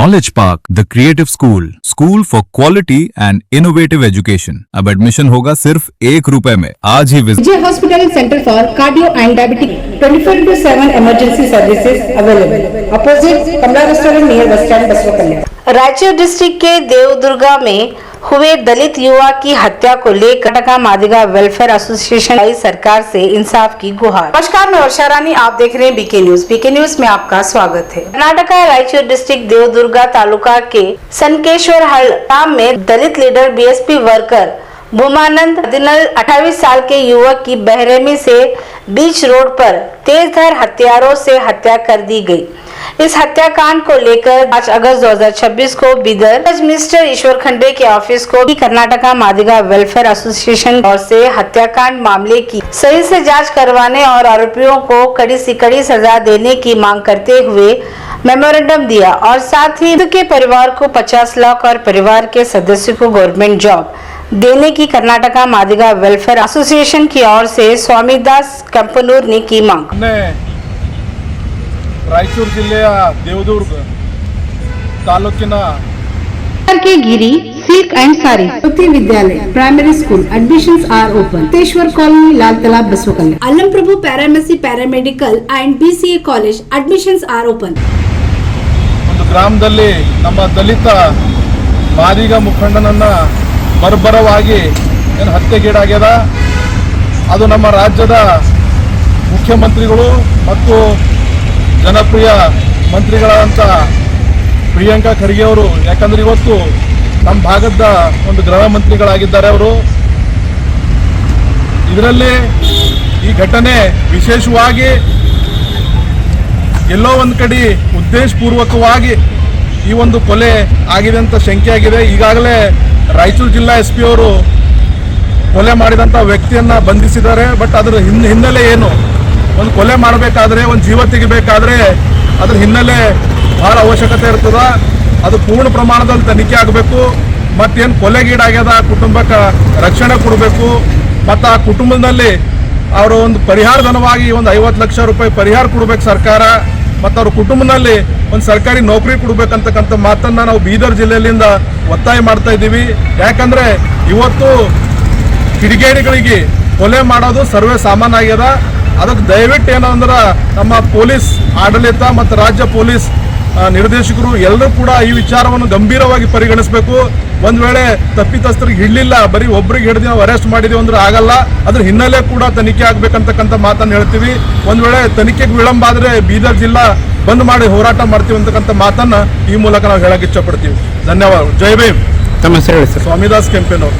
Knowledge Park, the creative school for quality and innovative education. अब admission होगा सिर्फ ₹1 में। आज ही visit. Vijay Hospital Center for Cardio and Diabetic 24/7 emergency services available. Opposite Kamla Restaurant near Bus Stand, Baswakanya. Raichur district के देवदुर्गा में हुए दलित युवा की हत्या को लेकर कर्नाटका मादिगा वेलफेयर एसोसिएशन आई सरकार से इंसाफ की गुहार। नमस्कार, मैं वर्षा रानी, आप देख रहे हैं बीके न्यूज में आपका स्वागत है। कर्नाटका रायचूर डिस्ट्रिक्ट देवदुर्गा तालुका के सनकेश्वर हल गांव में दलित लीडर बीएसपी वर्कर भूमानंद दिनल 28 साल के युवक की बेरहमी से बीच रोड पर तेजधार हथियारों से हत्या कर दी गई। इस हत्याकांड को लेकर 5 अगस्त 2026 को बीदर जज मिनिस्टर ईश्वर खंडे के ऑफिस को कर्नाटका मादिगा वेलफेयर एसोसिएशन और से हत्याकांड मामले की सही से जांच करवाने और आरोपियों को कड़ी से कड़ी सजा देने की मांग करते हुए मेमोरेंडम दिया और साथ ही के परिवार को 50 लाख और परिवार के सदस्यों को गवर्नमेंट जॉब देने की कर्नाटका मादिगा वेलफेयर एसोसिएशन की ओर से स्वामीदास कंपनूर ने की मांग। ರಾಯಚೂರು ಜಿಲ್ಲೆಯ ದೇವದುರ್ಗ ತಾಲೂಕಿನ K Giri silk and sari Jyoti Vidyalaya primary school admissions are open तेश्वर colony Lal Talab Basavakalyan Prabhu pharmacy paramedical and BCA college admissions are open. ಒಂದು ಗ್ರಾಮದಲ್ಲಿ ನಮ್ಮ ದಲಿತ ಮಾದಿಗ ಮುಖಂಡನನ್ನ ಬರ್ಬರವಾಗಿ ಏನು ಹತ್ಯೆಗೀಡಾಗ್ಯದ, ಅದು ನಮ್ಮ ರಾಜ್ಯದ ಮುಖ್ಯಮಂತ್ರಿಗಳು ಮತ್ತು ಜನಪ್ರಿಯ ಮಂತ್ರಿಗಳಾದಂಥ ಪ್ರಿಯಾಂಕಾ ಖರ್ಗೆ ಅವರು, ಯಾಕಂದ್ರೆ ಇವತ್ತು ನಮ್ಮ ಭಾಗದ ಒಂದು ಗೃಹ ಮಂತ್ರಿಗಳಾಗಿದ್ದಾರೆ ಅವರು. ಇದರಲ್ಲಿ ಈ ಘಟನೆ ವಿಶೇಷವಾಗಿ ಎಲ್ಲೋ ಒಂದು ಕಡೆ ಉದ್ದೇಶಪೂರ್ವಕವಾಗಿ ಈ ಒಂದು ಕೊಲೆ ಆಗಿದೆ ಅಂತ ಶಂಕೆ ಆಗಿದೆ. ಈಗಾಗಲೇ ರಾಯಚೂರು ಜಿಲ್ಲಾ SP ಅವರು ಕೊಲೆ ಮಾಡಿದಂಥ ವ್ಯಕ್ತಿಯನ್ನ ಬಂಧಿಸಿದ್ದಾರೆ. ಬಟ್ ಅದರ ಹಿನ್ನೆಲೆ ಏನು, ಒಂದು ಕೊಲೆ ಮಾಡಬೇಕಾದ್ರೆ, ಒಂದು ಜೀವ ತೆಗಿಬೇಕಾದ್ರೆ ಅದ್ರ ಹಿನ್ನೆಲೆ ಬಹಳ ಅವಶ್ಯಕತೆ ಇರ್ತದ. ಅದು ಪೂರ್ಣ ಪ್ರಮಾಣದಲ್ಲಿ ತನಿಖೆ ಆಗಬೇಕು. ಮತ್ತೇನು ಕೊಲೆಗೀಡಾಗ್ಯದ ಕುಟುಂಬಕ್ಕೆ ರಕ್ಷಣೆ ಕೊಡಬೇಕು. ಮತ್ತು ಆ ಕುಟುಂಬದಲ್ಲಿ ಅವರು ಒಂದು ಪರಿಹಾರ ಧನವಾಗಿ ಒಂದು 50 ಲಕ್ಷ ರೂಪಾಯಿ ಪರಿಹಾರ ಕೊಡಬೇಕು ಸರ್ಕಾರ. ಮತ್ತು ಅವ್ರ ಕುಟುಂಬದಲ್ಲಿ ಒಂದು ಸರ್ಕಾರಿ ನೌಕರಿ ಕೊಡಬೇಕಂತಕ್ಕಂಥ ಮಾತನ್ನು ನಾವು ಬೀದರ್ ಜಿಲ್ಲೆಯಲ್ಲಿಂದ ಒತ್ತಾಯ ಮಾಡ್ತಾ ಇದ್ದೀವಿ. ಯಾಕಂದರೆ ಇವತ್ತು ಕಿಡಿಗೇಡಿಗಳಿಗೆ ಕೊಲೆ ಮಾಡೋದು ಸರ್ವೇ ಸಾಮಾನ್ಯ ಆಗ್ಯದ. ಅದಕ್ಕೆ ದಯವಿಟ್ಟು ಏನಂದ್ರೆ ನಮ್ಮ ಪೊಲೀಸ್ ಆಡಳಿತ ಮತ್ತು ರಾಜ್ಯ ಪೊಲೀಸ್ ನಿರ್ದೇಶಕರು ಎಲ್ಲರೂ ಕೂಡ ಈ ವಿಚಾರವನ್ನು ಗಂಭೀರವಾಗಿ ಪರಿಗಣಿಸಬೇಕು. ಒಂದು ವೇಳೆ ತಪ್ಪಿತಸ್ಥರಿಗೆ ಹಿಡಲಿಲ್ಲ, ಬರೀ ಒಬ್ರಿಗೆ ಹಿಡಿದು ನಾವು ಅರೆಸ್ಟ್ ಮಾಡಿದೀವಿ ಅಂದ್ರೆ ಆಗಲ್ಲ. ಅದ್ರ ಹಿನ್ನೆಲೆ ಕೂಡ ತನಿಖೆ ಆಗ್ಬೇಕಂತಕ್ಕಂಥ ಮಾತನ್ನು ಹೇಳ್ತೀವಿ. ಒಂದು ವೇಳೆ ತನಿಖೆಗೆ ವಿಳಂಬ ಆದರೆ ಬೀದರ್ ಜಿಲ್ಲಾ ಬಂದ್ ಮಾಡಿ ಹೋರಾಟ ಮಾಡ್ತೀವಿ ಅಂತಕ್ಕಂಥ ಮಾತನ್ನು ಈ ಮೂಲಕ ನಾವು ಹೇಳಕ್ಕೆ ಇಷ್ಟಪಡ್ತೀವಿ. ಧನ್ಯವಾದ. ಜೈ ಭೀಮ್. ತಮ್ಮ ಹೆಸರು ಹೇಳಿ ಸರ್. ಸ್ವಾಮಿದಾಸ್ ಕೆಂಪೇನವರು.